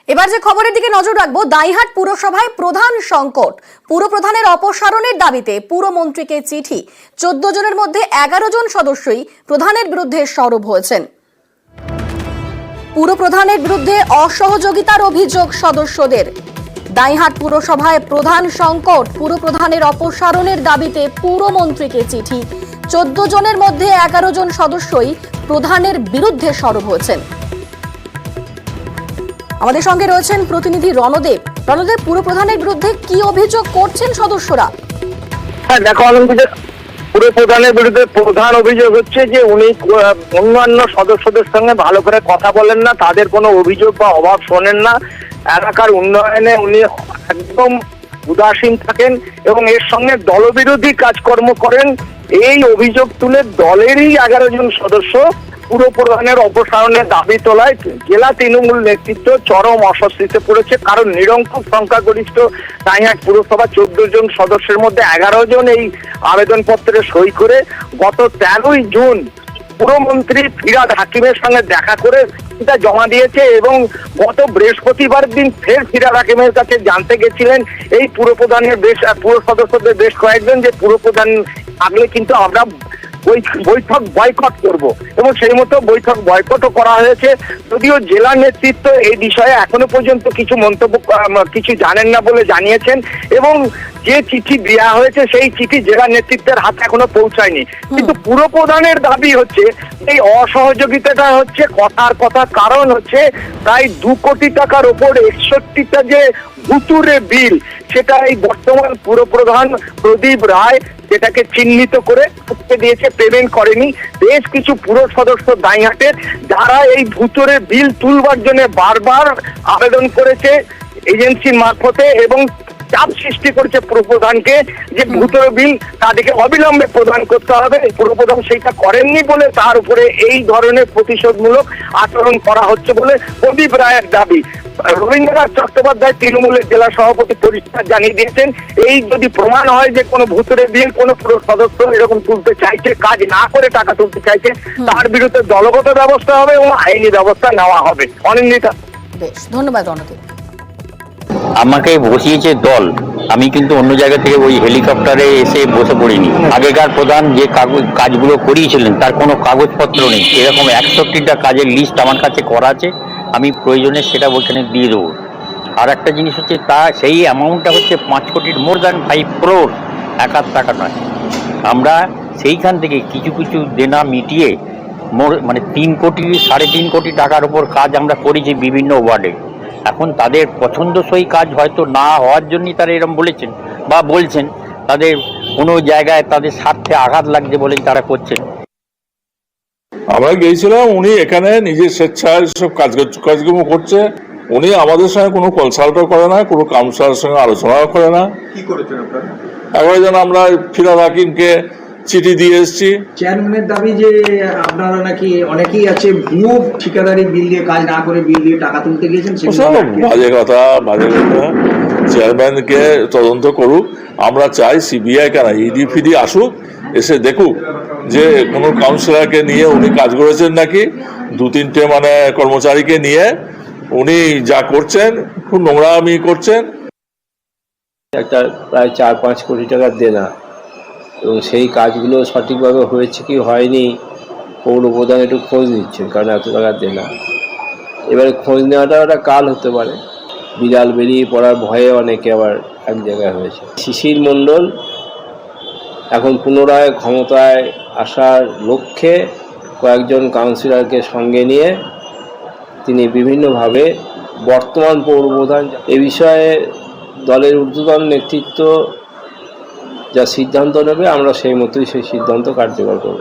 এবার যে খবরের দিকে নজর রাখবো, দাইহাট পুরসভায় প্রধান সংকট। পুরপ্রধানের অপসারণের দাবিতে পুরমন্ত্রীকে চিঠি। 14 জনের মধ্যে 11 জন সদস্যই প্রধানের বিরুদ্ধে সরব হয়েছেন। পুরপ্রধানের বিরুদ্ধে অসহযোগিতার অভিযোগ সদস্যদের। দাইহাট পুরসভায় প্রধান সংকট, পুরপ্রধানের অপসারণের দাবিতে পুরমন্ত্রীকে চিঠি। 14 জনের মধ্যে 11 জন সদস্যই প্রধানের বিরুদ্ধে সরব হয়েছেন। আমাদের সঙ্গে রয়েছেন প্রতিনিধি রণদেব। রণদেব, পুরপ্রধানের বিরুদ্ধে কি অভিযোগ করছেন সদস্যরা? হ্যাঁ দেখো, পুরপ্রধানের বিরুদ্ধে প্রধান অভিযোগ হচ্ছে যে উনি অন্যান্য সদস্যদের সঙ্গে ভালো করে কথা বলেন না, তাদের কোনো অভিযোগ বা অভাব শোনেন না, এলাকার উন্নয়নে উনি একদম উদাসীন থাকেন এবং এর সঙ্গে দলবিরোধী কাজকর্ম করেন। এই অভিযোগ তুলে দলেরই 11 জন সদস্য পুরপ্রধানের অপসারণের দাবি তোলায় জেলা তৃণমূল নেতৃত্ব চরম অস্বস্তিতে পড়েছে। কারণ নিরঙ্কুশ সংখ্যাগরিষ্ঠ দাইহাট পুরসভা 14 জন সদস্যের মধ্যে 11 জন এই আবেদনপত্রে সই করে গত 13ই জুন পুরমন্ত্রী ফিরহাদ হাকিমের সঙ্গে দেখা করে এটা জমা দিয়েছে এবং গত বৃহস্পতিবার দিন ফের ফিরহাদ হাকিমের কাছে জানতে গেছিলেন এই পুরপ্রধানের পুর সদস্যদের বেশ কয়েকজন যে পুরপ্রধান থাকলে কিন্তু আমরা বৈঠক বয়কট করব এবং সেই মতো বৈঠক বয়কটও করা হয়েছে। যদিও জেলা নেতৃত্ব এই বিষয়ে এখনো পর্যন্ত কিছু মন্তব্য কিছু জানেন না বলে জানিয়েছেন এবং যে চিঠি দেওয়া হয়েছে সেই চিঠি জেলা নেতৃত্বের হাতে এখনো পৌঁছায়নি। কিন্তু পুরপ্রধানের দাবি হচ্ছে এই অসহযোগিতাটা হচ্ছে কথার কথা, কারণ হচ্ছে প্রায় 2 কোটি টাকার ওপর 61টা যে ভুতুরে বিল, সেটা এই বর্তমান পুরপ্রধান প্রদীপ রায় যেটাকে চিহ্নিত করে দিয়েছে, পেমেন্ট করেনি। বেশ কিছু পুর সদস্য দাইহাটের যারা এই ভুতুরে বিল তুলবার জন্য বারবার আবেদন করেছে এজেন্সির মারফতে এবং চাপ সৃষ্টি করেছে পুরপ্রধানকে যে ভুতুরে বিল তাদেরকে অবিলম্বে প্রদান করতে হবে। পুরপ্রধান সেইটা করেননি বলে তার উপরে এই ধরনের প্রতিশোধমূলক আচরণ করা হচ্ছে বলে প্রদীপ রায়ের দাবি। রবীন্দ্রনাথ চট্টোপাধ্যায় তৃণমূলের জেলা সভাপতি পরিষ্কার জানিয়ে দিয়েছেন, এই যদি প্রমাণ হয় যে কোনো ভুতুরে বিল কোনো পুরো সদস্য এরকম তুলতে চাইছে, কাজ না করে টাকা তুলতে চাইছে, তার বিরুদ্ধে দলগত ব্যবস্থা হবে এবং আইনি ব্যবস্থা নেওয়া হবে। অনিন্দিতা। বেশ, ধন্যবাদ রণদেব। আমাকে বসিয়েছে দল, আমি কিন্তু অন্য জায়গা থেকে ওই হেলিকপ্টারে এসে বসে পড়িনি। আগেকার প্রধান যে কাজগুলো করিয়েছিলেন তার কোনো কাগজপত্র নেই। এরকম 61টা কাজের লিস্ট আমার কাছে করা আছে, আমি প্রয়োজনে সেটা ওইখানে দিয়ে দেবো। আর একটা জিনিস হচ্ছে সেই অ্যামাউন্টটা হচ্ছে 5 কোটির মোর দ্যান 5 crore, 1 টাকা নয়। আমরা সেইখান থেকে কিছু কিছু দেনা মিটিয়ে মানে 3 কোটি 3.5 কোটি টাকার উপর কাজ আমরা করেছি বিভিন্ন ওয়ার্ডে। এখন তাদের পছন্দসই কাজ হয়তো না হওয়ার জন্যই তারা এরকম বলেছেন বা বলছেন, তাদের কোনো জায়গায় তাদের স্বার্থে আঘাত লাগছে বলেই তারা করছেন। আমরা গিয়েছিলাম, উনি এখানে নিজের স্বেচ্ছায় সব কাজকর্ম করছে। উনি আমাদের সঙ্গে কোনো কনসাল্টও করে না, কোনো কাউন্সিলরের সঙ্গে আলোচনাও করে না। কি করেছেন আপনারা? একবার যেন আমরা ফিরহাদ হাকিমকে চিঠি দিয়ে এসেছি। চেয়ারম্যানের দাবি যে আপনারা নাকি অনেকেই আছে ভুয়ো ঠিকাদারি বিল দিয়ে কাজ না করে বিল দিয়ে টাকা তুলতে গিয়েছেন। বাজে কথা। চেয়ারম্যানকে তদন্ত করুক। আমরা চাই সিবিআই কেন ইডি ফিডি আসুক, এসে দেখুক যে কোনো কাউন্সিলরকে নিয়ে উনি কাজ করেছেন নাকি। 2-3টে মানে কর্মচারীকে নিয়ে উনি যা করছেন খুব নোংরামি করছেন। একটা প্রায় 4-5 কোটি টাকার দেনা এবং সেই কাজগুলো সঠিকভাবে হয়েছে কি হয়নি পৌরপ্রধান একটু খোঁজ নিচ্ছেন, কারণ এত টাকার দেনা। এবারে খোঁজ নেওয়াটা একটা কাল হতে পারে, বিড়াল বেরিয়ে পড়ার ভয়ে অনেকে আবার এক জায়গায় হয়েছে। শিশির মণ্ডল এখন পুনরায় ক্ষমতায় আসার লক্ষ্যে কয়েকজন কাউন্সিলরকে সঙ্গে নিয়ে তিনি বিভিন্নভাবে বর্তমান পৌরপ্রধান এ বিষয়ে দলের ঊর্ধ্বতন নেতৃত্ব যা সিদ্ধান্ত নেবে আমরা সেই মতোই সেই সিদ্ধান্ত কার্যকর করব।